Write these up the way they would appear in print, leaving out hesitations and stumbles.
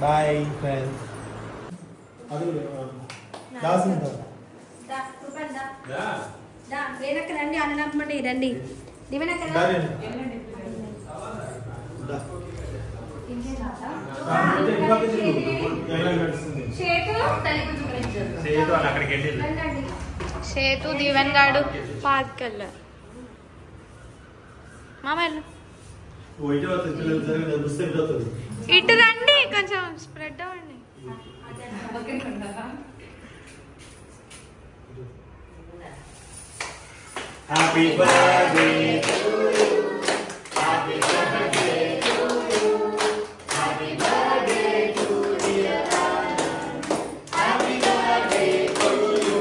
Bye friends. రండి సేతు దీవెన్ గాడు park వెళ్ళారు. మామ ఇటు రండి, కొంచెం స్ప్రెడ్ అవ్వండి. Happy birthday to you. Happy birthday to you. Happy birthday to dear Anand. Happy birthday to you.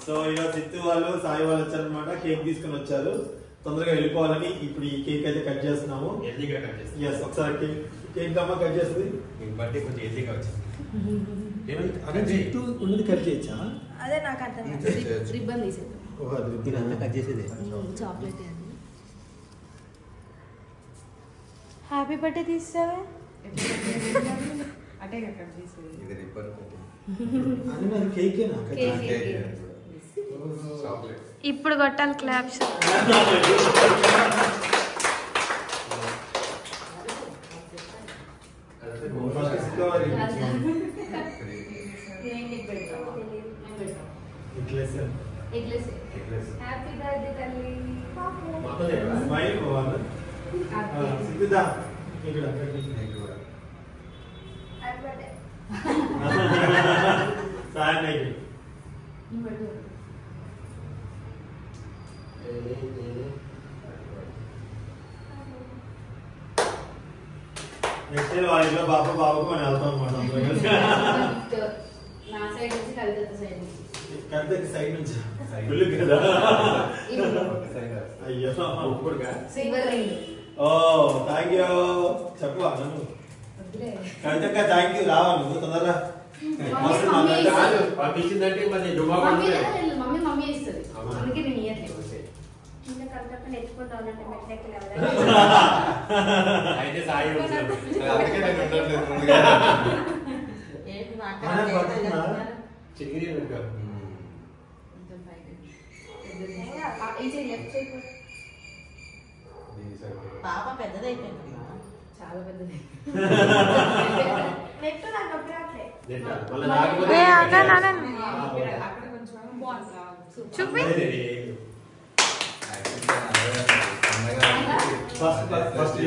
So ఇలా చిత్తు వాళ్ళు సాయి వాళ్ళు వచ్చారన్నమాట. కేక్ తీసుకొని వచ్చారు. తొందరగా వెళ్ళిపోవాలని ఇప్పుడు ఈ కేక్ అయితే కట్ చేస్తున్నాము. ఎల్లీగా కట్ చేస్తాం. yes ఒకసారి కేక్ దమ్మ కట్ చేస్తుంది. మీ బర్త్డే కొంచెం ఎల్లీగా వచ్చింది. అక్కడ చిత్తు ఉన్నది కట్ చేయొచ్చా? అదే నాకు అర్థం రిబ్బన్ తీసేది. ఓహో అది రిబ్బన్ కట్ చేసేది. చాక్లెట్ అది. హ్యాపీ బర్త్డే తీసావే అటే కట్ చేసేది. ఇది రిబ్బన్ అది మరి కేకేనా? Cake chocolate. ఇప్పుడు కొట్టాలి క్లాప్స్. హ్యాపీ బర్త్డే తల్లి. స్మైల్ పోవాలి. సిద్ధా ఇక్కడ happy birthday. Sir night next వాళ్ళ బాబుకు మనం వెళ్తాం అన్నమాట. నా సైడ్ నుంచి కవిత సైడ్ నుంచి. కవితకి సైడ్ నుంచి కదా. అయ్యో ఓ థ్యాంక్ యూ చెప్పు నన్ను కవితక్క థ్యాంక్ యూ. రావా నువ్వు తొందరగా పంపించిందంటే మమ్మీ మమ్మీ ఇస్తుంది. అందుకే నేను ఇయ్యట్లేదు. అయితే సాయి పాప పెద్దదైపోయింది, చాలా పెద్దది. చూపి ఫస్ట్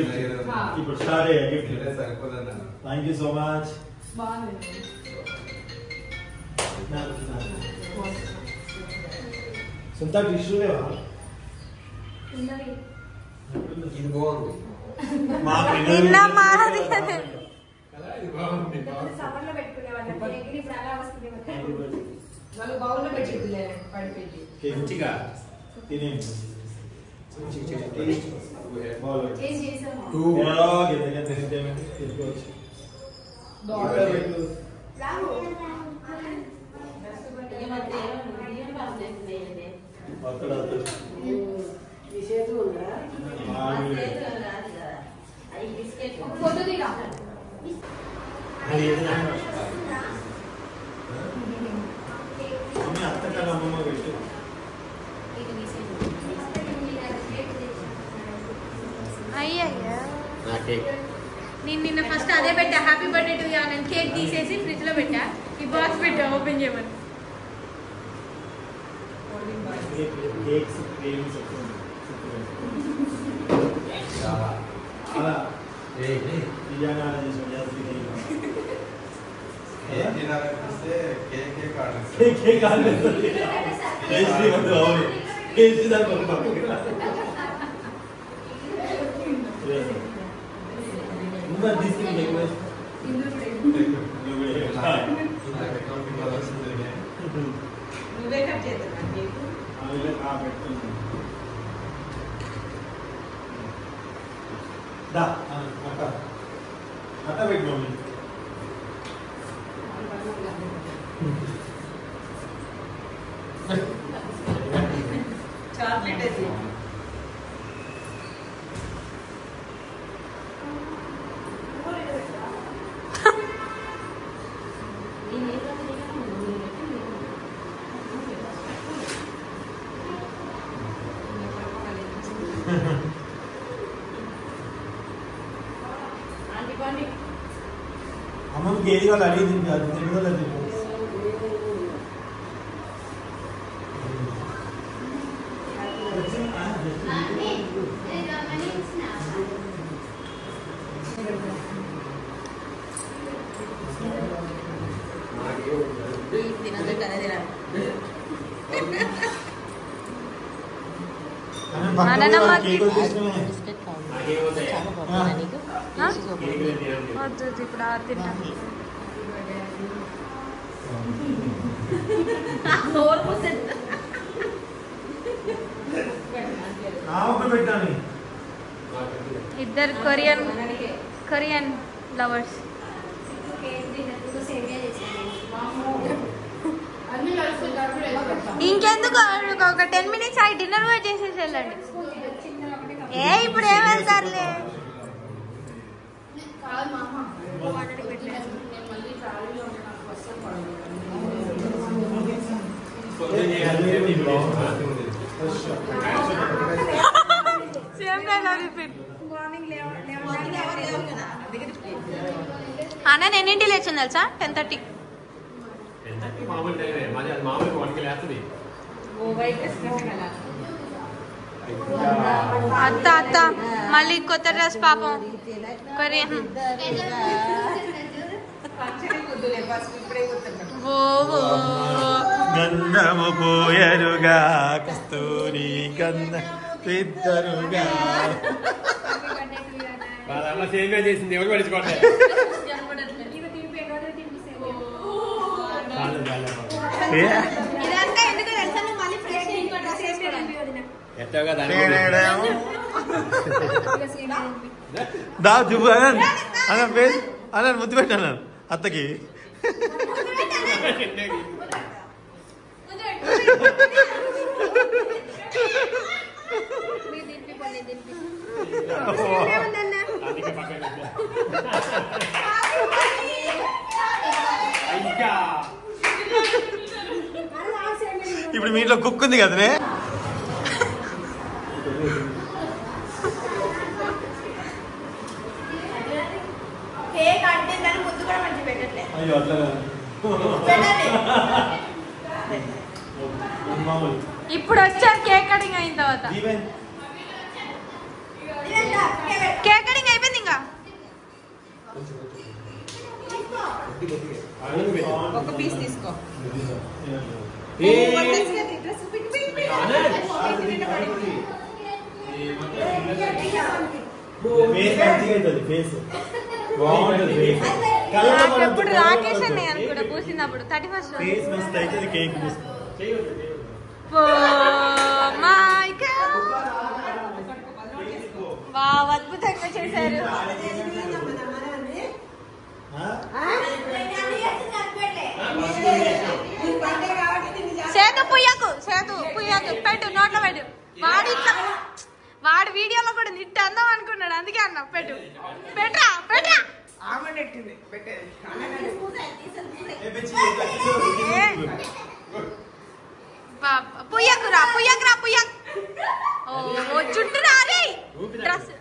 ఇప్పుడు స్టార్ట్ అయ్యా gift. Thank you so much. సొంత టిష్యూ లేవా? ఇది బాగుంది. మంచిగా తినేయండి. నేను నిన్న ఫస్ట్ అదే పెట్టా, హ్యాపీ బర్త్డే టు యూ. నేను కేక్ తీసేసి ఫ్రిడ్జ్ లో పెట్టా, ఈ బాక్స్ పెట్టా ఓపెన్ చేయమని. నువ్వే కట్ చేద్దాం. చాక్లెట్ అది అమ్మ గేది వాళ్ళు అడిగి కాదు తెలుగు వాళ్ళు ఇప్పుడు తింటా ఇద్దరు కొరియన్ లవర్స్. ఇంకెందుకు ఒక 10 minutes అయి డిన్నర్ కూడా చేసేసి వెళ్ళండి. ఇప్పుడు ఏం వెళ్తారులే. అన్న నేను ఎన్నింటి లేచాను తెలుసా? 10:30. అత్త అత్త మళ్ళీ కొత్త డ్రెస్ పాపం కొరియన్. గంధము పోయరుగా కస్తూరి గంధ పిద్దరుగా సేమియా చేసింది ఎవరు పడుచుకోండి. దా చూపు అనంత్ అనంత్ పేరు అనంత్ ముద్దు పెట్టాను అత్తకి. ఇప్పుడు మీ ఇంట్లో కుక్ ఉంది కదనే. అయ్యో అట్లా ఇప్పుడు వచ్చారు కేక్ కటింగ్ అయిన తర్వాత. కేక్ కటింగ్ అయిపోయింది. ఇంకా ఒక పీస్ తీసుకో. ఇప్పుడు రాకేష్ అన్నయ్య అనుకుంటా పూసినప్పుడు 31st. అద్భుతంగా చేశారు. సేతు పుయ్యకు పెట్టు నోట్లో పెట్టు. వాడు వీడియోలో కూడా నిట్టు అందాం అనుకున్నాడు, అందుకే అన్నా పెట్టు పెట్టరా పెట్టరా. పుయ్యకురా పుయ్యకురా పుయ్యక్. ఓ చుట్టూ రారే డ్రెస్.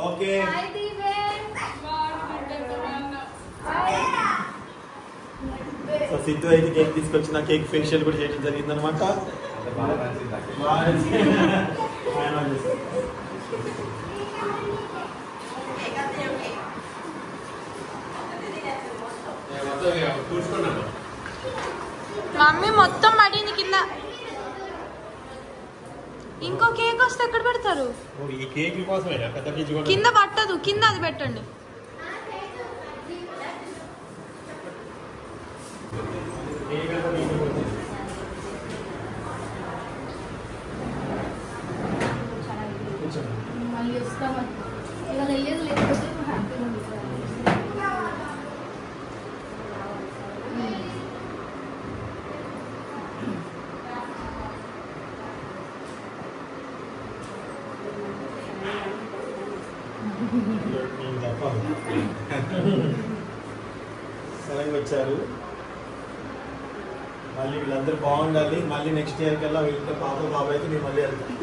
ఓకే సో సిద్ధు అయితే కేక్ తీసుకొచ్చిన కేక్ ఫేషియల్ కూడా చేయడం జరిగిందనమాట. మమ్మీ మొత్తం పడింది కింద. ఇంకో కేక్ వస్తే ఎక్కడ పెడతారు? కింద పట్టదు, కింద అది పెట్టండి. సడన్గా వచ్చారు. మళ్ళీ వీళ్ళందరూ బాగుండాలి. మళ్ళీ నెక్స్ట్ ఇయర్ కల్లా వీళ్ళతో పాప బాబు అయితే నేను మళ్ళీ వెళ్తాను.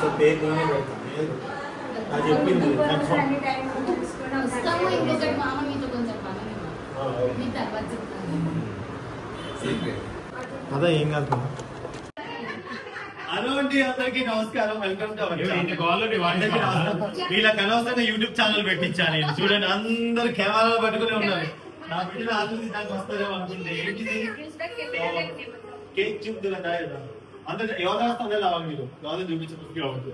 సో పేరు నేనే పెడతాను. అది చెప్పింది కన్ఫర్మ్. అదే ఏం కాదు. హలో అండి, అందరికీ నమస్కారం. వెల్కమ్ టు వీళ్ళకి అనవసరంగా యూట్యూబ్ ఛానల్ పెట్టించాను నేను. చూడండి, అందరు కెమెరాలు పట్టుకునే ఉన్నారు. నా బిడ్డ ఆలోచించడానికి వస్తారేమో అనుకుంటే ఏంటిది కేక్ చూపుతున్నా అందరు ఎవరు వస్తుందో రావాలి. మీరు ఎవరు చూపించవచ్చు.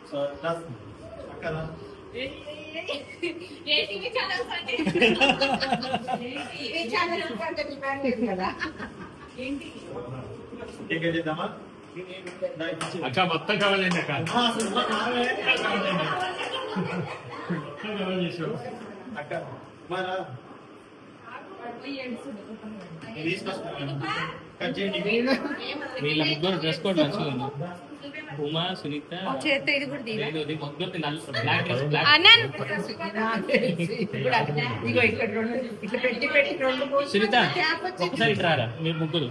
సో అక్కదా చేద్దామా అక్క మొత్తం కావాలండి అక్క అక్క మరా వీళ్ళ ముగ్గురు డ్రెస్ కోడ్ మంచిగా ఉంది. ఉమా, సునీత, ముగ్గురు బ్లాక్ డ్రెస్ సునీత ఒకసారి ఇటు రారా మీరు ముగ్గురు.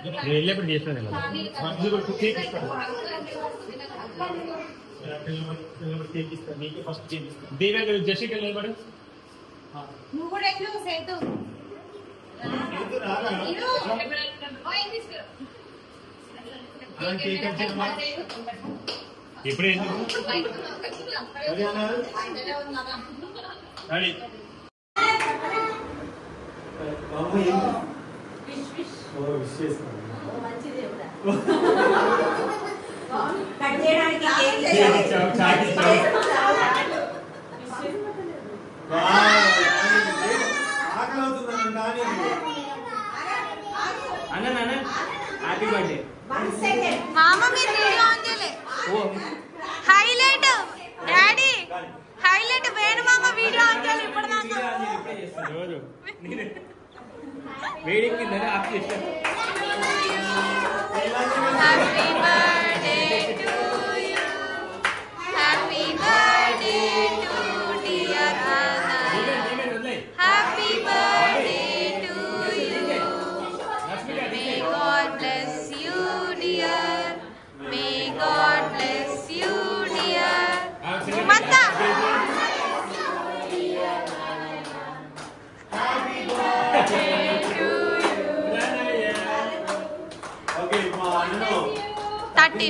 నేను వెళ్ళేప్పుడు చేస్తాను కదా. దీవెన్ జెసికా నిలబడు. ఇప్పుడు హ్యాపీ బర్త్డే మామ. మీరు వీడియో ఆన్ చేయలే. హైలైట్ డాడీ, హైలైట్ వేణు మామ వీడియో ఆన్ చేయాలి ఇప్పుడు నాకు. వేడికి కింద ఆఫ్ చేశాను. Happy birthday to you, happy birthday to dear అన్న, happy birthday to you, may God bless you dear, may God bless you dear. మత్త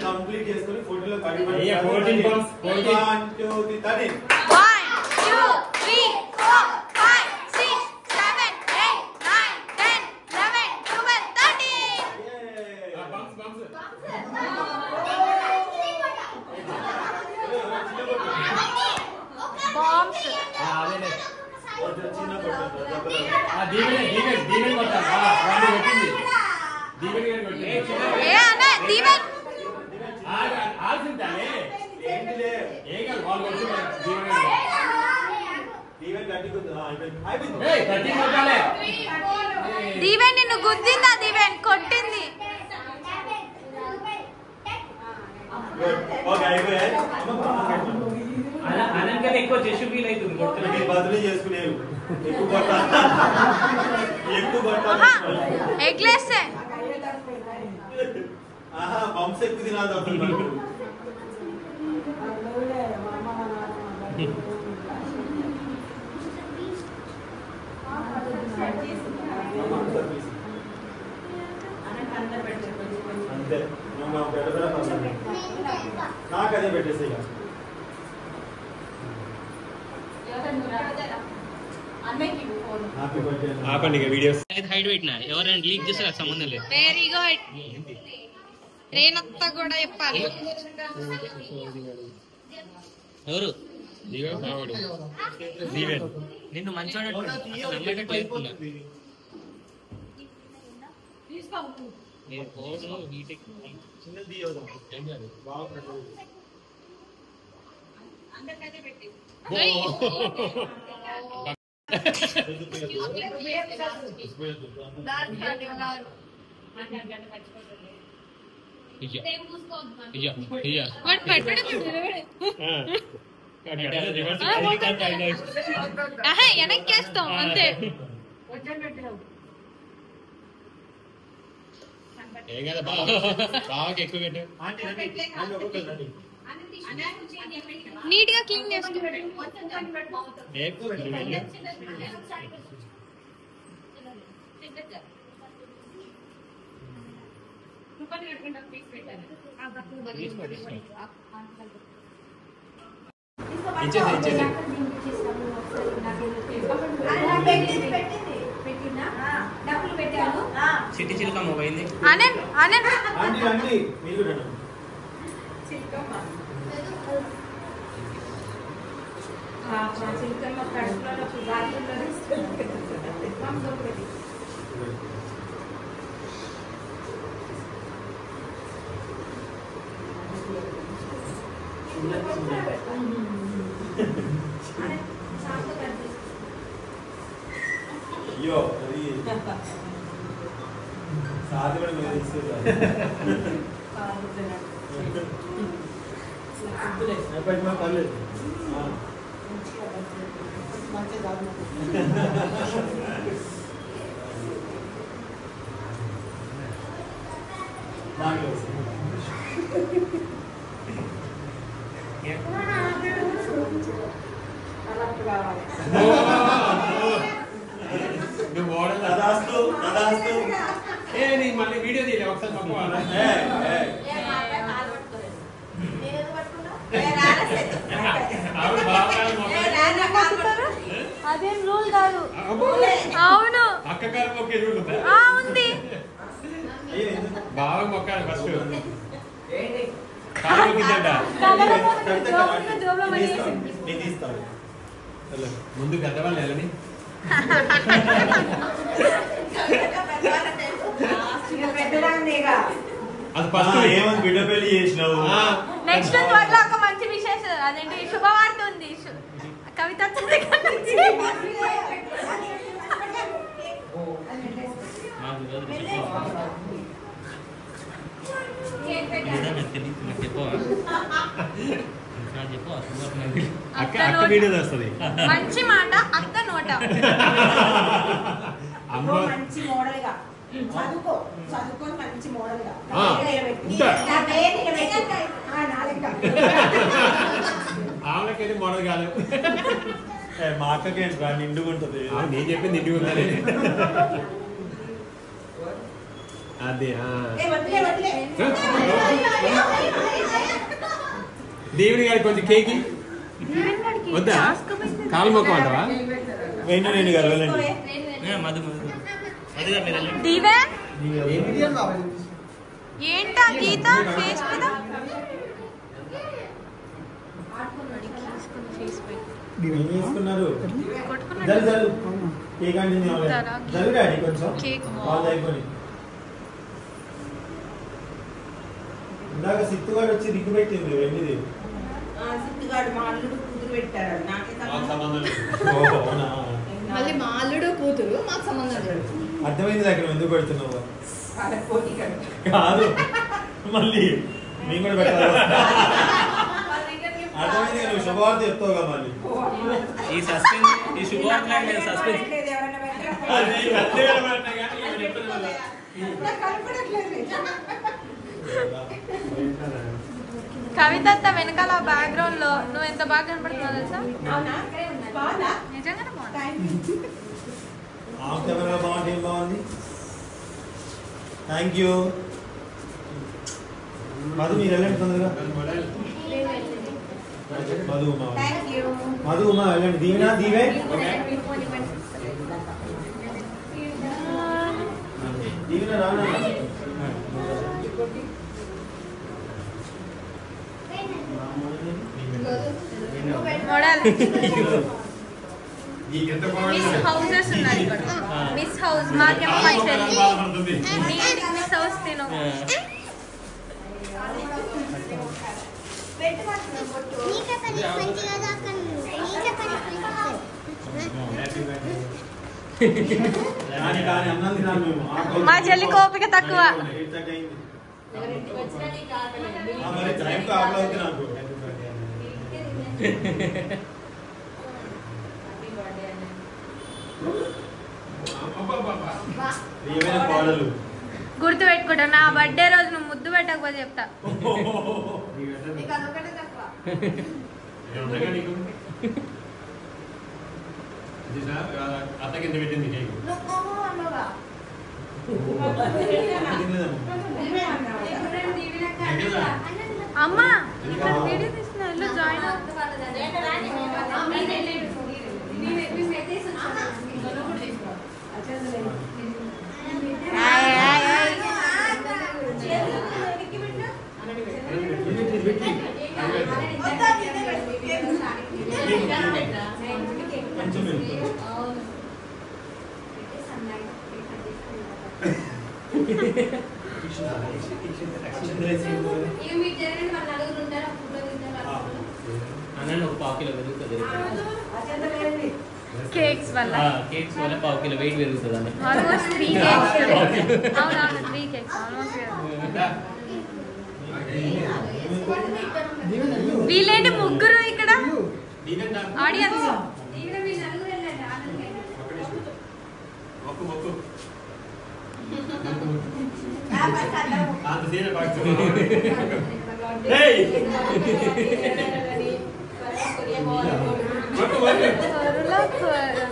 కంప్లీట్ చేసుకొని ఫోటోలో 14 balls. 1 2 3 1 2 3 4 5 6 7 8 9 10 11 12 13. బాంబ్స్. ఏ అన్న దీవెన్ దీవెన్ నిన్ను గుద్దిందా? దీవెన్ కొట్టింది. అనంగానే ఎక్కువ జస్ట్ ఫీల్ అవుతుంది. బదులు చేసుకునేవి ఎక్కువ ఎగ్లేస్తే బంప్స్ ఎక్కువ తినాలి. అంతే నాకు అదే పెట్టేసి ఆపండి ఇక వీడియోస్ హైట్ పెట్టినా ఎవరైనా లీక్ చేస్తే నాకు సంబంధం లేదు. Very good. రేనత్త కూడా చెప్పాలి. ఎవరు నిన్ను మంచిగా వెనక్కేస్తాం అంతే. నీట్ గా క్లీన్ చేసుకో. చిట్టి చిలుకమ్మ పోయింది. ఆనంద్ ఆనంద్ అయ్యో అది సాధి కూడా మీరు ఇస్తారు పర్లేదు. మళ్ళీ వీడియో తీయలే ఒకసారి అదేం రూల్ కాదు. అవును అక్కకారం ఒకే రూల్ ఉందా? ఉంది. బాగా మొక్కాలి ఫస్ట్ ముందు పెద్దవాళ్ళు వెళ్ళని అది ఫస్ట్ ఏమని బిడ్డ పెళ్లి చేసినావు. నెక్స్ట్ త్వరలో ఒక మంచి విశేషం అదేంటి శుభవార్త ఉంది. కవిత మంచి మాట అత్త నోట. మంచి మోడల్ గా చదువుకొని మంచి మోడల్ గా ఆమెకైతే మోడల్ కాదు. మా అక్కకి నిండుగా ఉంటుంది. నేను చెప్పింది నిండుగా ఉందని. అదే దేవుడి గారికి కొంచెం కేకి వద్దా? కాలు మొక్క అంటావా? వెండి నేను గారు వెళ్ళండి. ఏంటా గీత ఫేస్ మీద ఏం చేసుకున్నారు? జరు కేక్ అంటే జరు డాడీ కొంచెం వాళ్ళు అయిపోయి ఇందాక సిత్తుగాడు వచ్చి దిగ్గు పెట్టింది వెండిది. సిత్తుగాడు మా అల్లుడు కూతురు పెట్టారు. మళ్ళీ మా అల్లుడు కూతురు మాకు సంబంధం లేదు. అర్థమైంది దగ్గర ఎందుకు పెడుతున్నావు కాదు మళ్ళీ మేము కూడా పెట్టాలి. అర్థమైంది నువ్వు శుభవార్త చెప్తావు కదా మళ్ళీ. ఈ సస్పెన్స్ ఈ శుభవార్త సస్పెన్స్ కవిత వెనకాల బ్యాక్గ్రౌండ్ లో నువ్వు ఎంత బాగా కనపడుతున్నావు తెలుసా? నిజంగానే బాగుంది. బాగుంది. Thank you. మధు మీరు వెళ్ళండి తొందరగా. మధు ఉమా వెళ్ళండి. దీవెనా దీవే మోడల్ మిస్ హౌసెస్ ఉన్నాయి ఇక్కడ. మిస్ హౌస్ మాకేమో పైసలు మిస్ హౌస్ తిను. మా చెల్లికి ఓపిక తక్కువ. గుర్తు పెట్టుకుంటా, నా బర్త్డే రోజు నువ్వు ముద్దు పెట్టకపోతే చెప్తా. అమ్మా ఇక్కడ వీడియో తీస్తున్నా, ఇల్లు జాయిన్ కేక్స్ వల్ల పావు కిలో వెయిట్ పెరుగుతుంది అన్న. Almost 3 cakes. అవునవును 3 కేక్స్ ఆల్మోస్ట్. వీళ్ళేంటి ముగ్గురు ఇక్కడ ఆడియన్స్.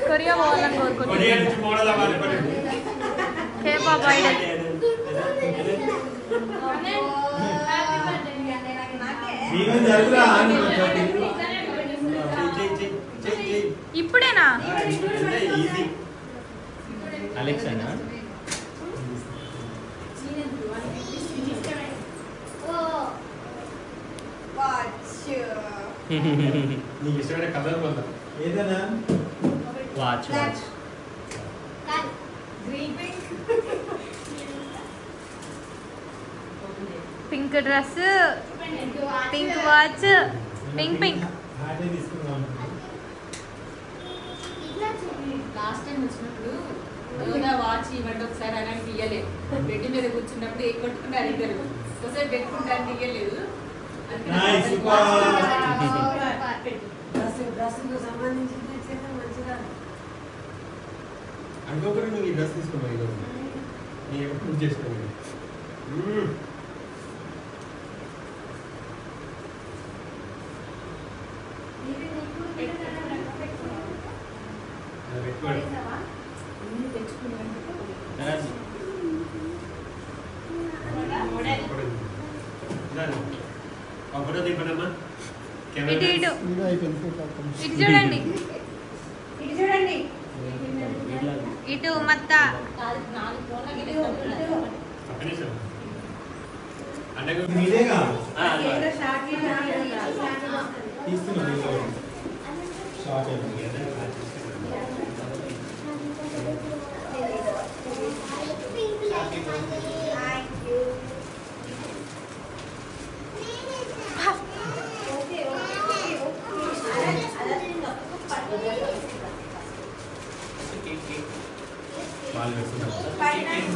కొరియా పోవాలని కోరుకుంటున్నాను. K pop idol. ఇప్పుడేనా? అలెక్సానా? నీకు ఇష్టమైన కలర్ పొందా ఏదైనా watch watch pink dress, pink watch, pink pink. Last time వచ్చినప్పుడు వాచ్ ఇవ్వండి ఒకసారి అని తీయలేదు. బెడ్ మీద కూర్చున్నప్పుడు ఏ కొట్టుకుంటారు ఇద్దరు, ఒకసారి పెట్టుకుంటారు తీయలేదు. అనుకోకుండా నువ్వు ఈ డ్రెస్ తీసుకున్నావు ఈరోజు. నీ ఎప్పుడు చేసుకోవాలి. ఇటు ఇటు ఇటు చూడండి, ఇటు చూడండి, ఇటు మత్త.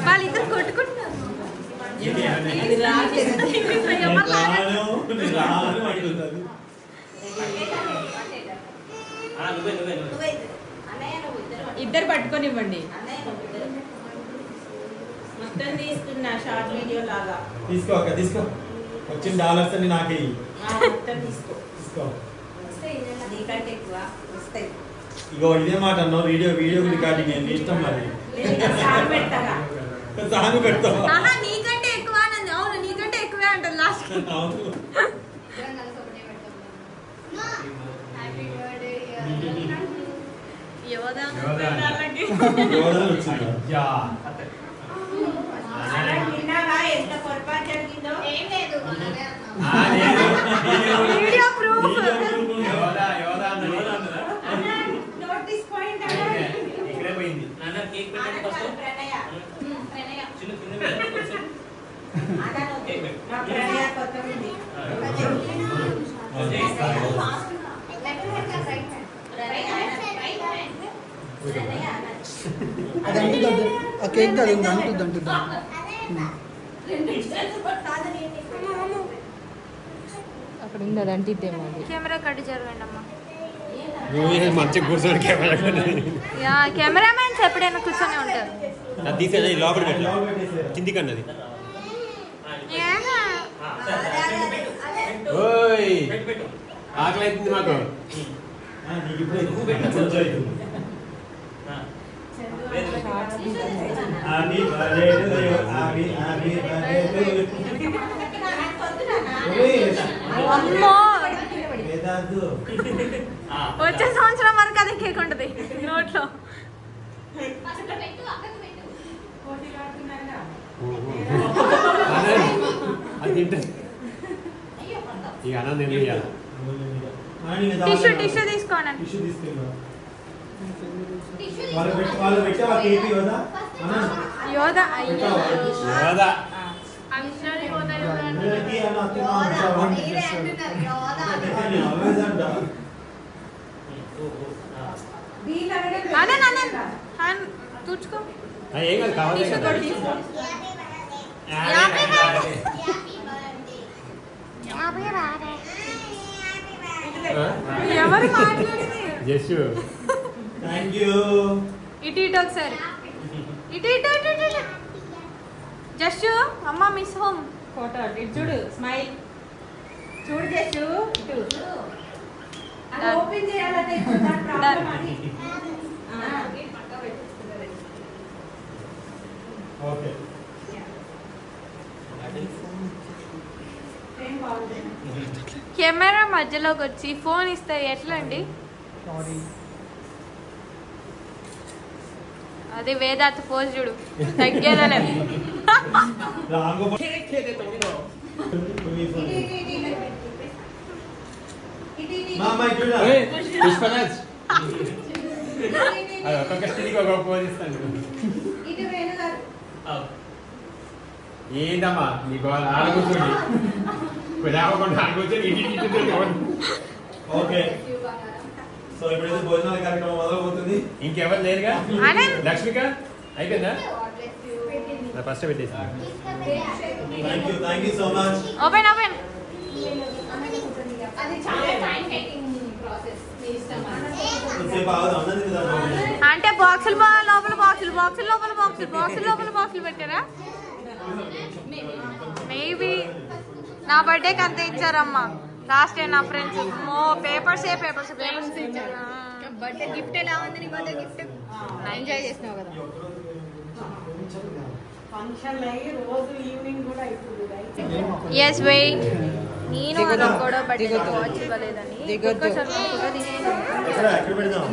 వాళ్ళిద్దరు కొట్టుకుంటున్నారు. ఇద్దరు పట్టుకొని ఇవ్వండి. మొత్తం తీసుకున్నా షార్ట్ వీడియో లాగా. తీసుకో అక్క తీసుకో. వచ్చిన డాలర్స్ అన్ని నాకే మొత్తం తీసుకో. నీకంటే ఎక్కువ వస్తాయి. ఇగో ఇదే మాట అన్నావు. వీడియో రికార్డింగ్ నీ ఇష్టం. మరి సాంగ్ పెడతావా? నీకంటే ఎక్కువ. అవును నీకంటే ఎక్కువే అంటారు లాస్ట్. యోదా వీడియో ప్రూఫ్ నోటీస్ పాయింట్ ఇక్కడే పోయింది. నాన్న కేక్ పెట్టండి ఫస్ట్. ప్రణయ చిన్న కింద పెట్టండి కొంచెం. కేక్ పెట్టు. ప్రణయ కొత్త ఉంది అది అంటుద్ది ఆ కేక్ అది అంటుద్ది అక్కడ ఉంది అది అంటిద్దేమో అది. కెమెరా కట్ జరగండి అమ్మా. మంచిగా కూర్చొని కెమెరా కెమెరామెన్స్ ఎప్పుడైనా కూర్చొని ఉంటారు. తీసేది లోపల పెట్టు కిందికి అన్నది. ఓయ్ ఆకలి అవుతుంది మాకు. అమ్మో వచ్చే సంవత్సరం వరకు అదే కేక్ ఉంటుంది నోట్లో. అది తింటుంది ఇక అన్నం తినేయాలి. టిష్యూ తీసుకోండి. యోధ యోధా తుడుచుకో. ఏం కాదు కావాలి కదా. ఎవరు మాట్లాడింది? జస్సు ఇటు ఒకసారి ఇటు జస్ట్ అమ్మ మిస్ హోమ్ ఫోటో ఇటు చూడు స్మైల్ చూడు చేసు ఇటు అది ఓపెన్ చేయాలంటే ఇప్పుడు దాని ప్రాబ్లం అది ఓకే కెమెరా మధ్యలోకి వచ్చి ఫోన్ ఇస్తే ఎట్లా అండి? అదే వేదాంత పోజ్ చూడు తగ్గేదలే. పుష్పరాజ్ ఒక్కొక్క స్త్రీకి ఒక పోజ్ ఇస్తాను. ఏందమ్మా నీ గోళ ఆడ కూర్చోండి లేవకుండా ఆడ కూర్చొని ఓకే సో ఇప్పుడైతే భోజనాల కార్యక్రమం మొదలవుతుంది. ఇంకెవరు లేరుగా? ఆనంద్. లక్ష్మిక అయిపోయిందా? ఫస్ట్ పెట్టేసి thank you so much. Open అది చాలా టైం టేకింగ్ ప్రాసెస్. మీ ఇష్టం అది. సేపు ఆగుదాం అన్నది కదా. అంటే బాక్సులు లోపల బాక్సులు పెట్టారా? మేబీ నా బర్త్డేకి అంతే ఇచ్చారమ్మా లాస్ట్ టైం నా ఫ్రెండ్స్. పేపర్స్ ఇచ్చారు. బర్త్డే గిఫ్ట్ ఎలా ఉంది? నీ బర్త్డే గిఫ్ట్ ఎంజాయ్ చేసినావు కదా? ఫంక్షన్ అయ్యి రోజు ఈవినింగ్ కూడా అవుతుంది. ఎస్ వెయిట్ నేను అలా కూడా బర్త్డే వాచ్ ఇవ్వలేదని ఎక్కడ పెడదాం?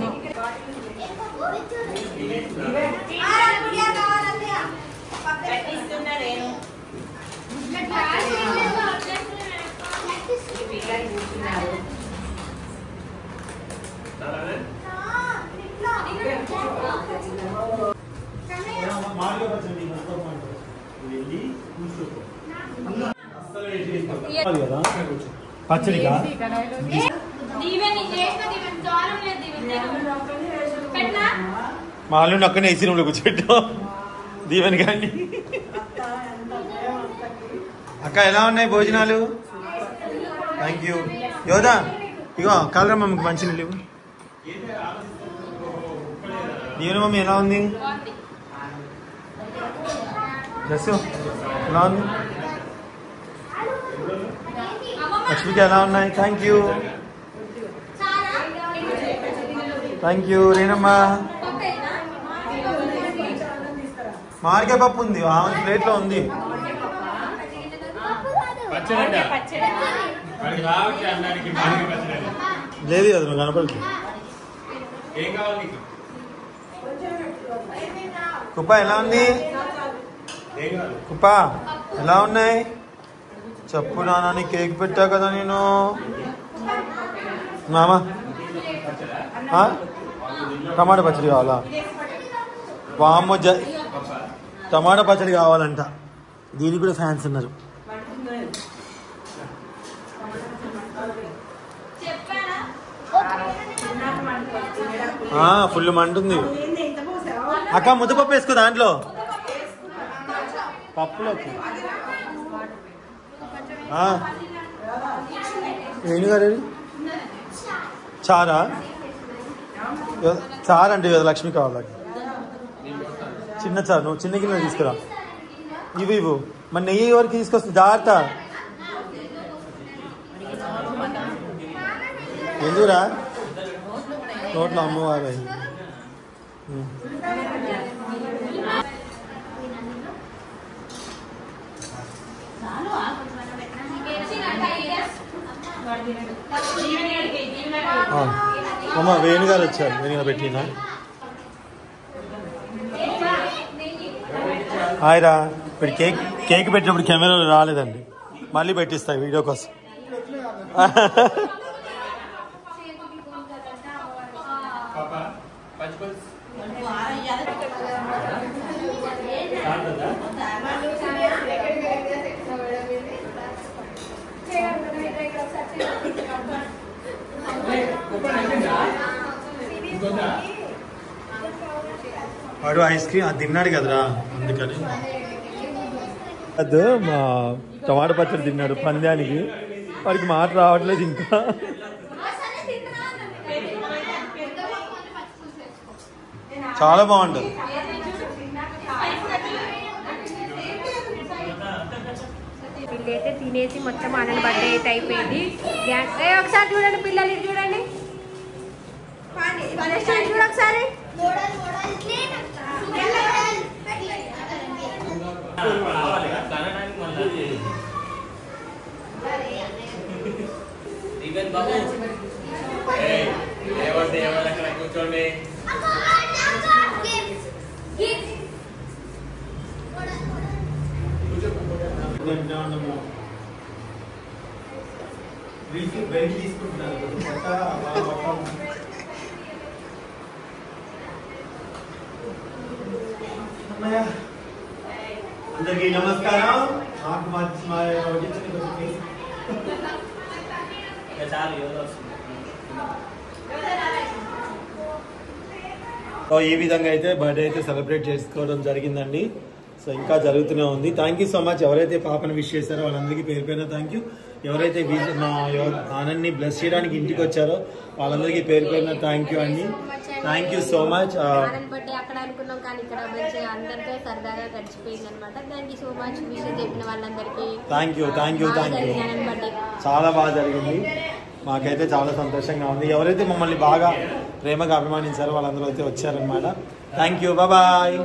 పచ్చడిగా మా అల్లుని అక్కడనే ఏసీ రూమ్లో కూర్చోబెట్టాం దీవెని కానీ. అక్క ఎలా ఉన్నాయి భోజనాలు? Thank you. యోధా ఇగో కాలరా మమ్మకి మంచి నీళ్ళు. దీవెన మమ్మీ ఎలా ఉంది? జస్సు ఎలా ఉంది? లక్ష్మికి ఎలా ఉన్నాయి? థ్యాంక్ యూ రేనమ్మా. మామిడికాయ పప్పు ఉంది ఆమె ప్లేట్లో ఉంది. లేదు కదా నువ్వు కనపడుతుంది. కుప్ప ఎలా ఉంది? కుప్ప ఎలా ఉన్నాయి? చెప్పు నాన్న, నీ కేక్ పెట్టా కదా నేను. మామా టమాటా పచ్చడి కావాలా? వామ్మో టమాటా పచ్చడి కావాలంట. దీనికి కూడా ఫ్యాన్స్ ఉన్నారు. ఫుల్ మంటుంది అక్క. ముద్దపప్పు వేసుకో దాంట్లో, పప్పులోకి. ఏం గారు చారా? చారు అంటే కదా లక్ష్మి కావాలి. చిన్న చారు, నువ్వు చిన్న గిన్నె తీసుకురా. ఇవ్వు మరి నెయ్యి వరకు తీసుకొస్తుంది. జాగ్రత్త. ఎందుకురా నోట్లో అమ్మవారు. అమ్మ వేణుగారు వచ్చారు. వేణుగా పెట్టినా హాయ్రా. ఇప్పుడు కేక్ పెట్టినప్పుడు కెమెరాలో రాలేదండి, మళ్ళీ పెట్టిస్తాయి వీడియో కోసం. వాడు ఐస్ క్రీమ్ అది తిన్నాడు కదరా, అందుకని. అది మా టమాటా పచ్చడి తిన్నాడు పందానికి. వాడికి మాట రావట్లేదు ఇంకా. చాలా బాగుంటుంది. వీళ్ళైతే తినేసి మొత్తం ఆనంద బర్త్డే అయితే అయిపోయింది. ఒకసారి చూడండి పిల్లలు, ఇది చూడండి చూడ ఒకసారి. కూర్చోండి. అందరికీ నమస్కారం. ఈ విధంగా అయితే బర్త్డే అయితే సెలబ్రేట్ చేసుకోవడం జరిగిందండి. సో ఇంకా జరుగుతూనే ఉంది. Thank you so much. ఎవరైతే పాపను విష్ చేశారో వాళ్ళందరికీ పేరు పేరున థ్యాంక్ యూ. ఎవరైతే మా ఆనంద్ని బ్లెస్ చేయడానికి ఇంటికి వచ్చారో వాళ్ళందరికీ పేరు పేరున థ్యాంక్ యూ అండి. Thank you so much. అక్కడ అనుకున్నాం కానీ ఇక్కడ మంచిగా అందరితో సరదాగా గడిచిపోయింది అనమాట. Thank you so much. విషయం చెప్పిన వాళ్ళందరికీ థ్యాంక్ యూ. చాలా బాగా జరిగింది. మాకైతే చాలా సంతోషంగా ఉంది. ఎవరైతే మమ్మల్ని బాగా ప్రేమగా అభిమానించారో వాళ్ళందరూ అయితే వచ్చారనమాట. Thank you. బాయ్.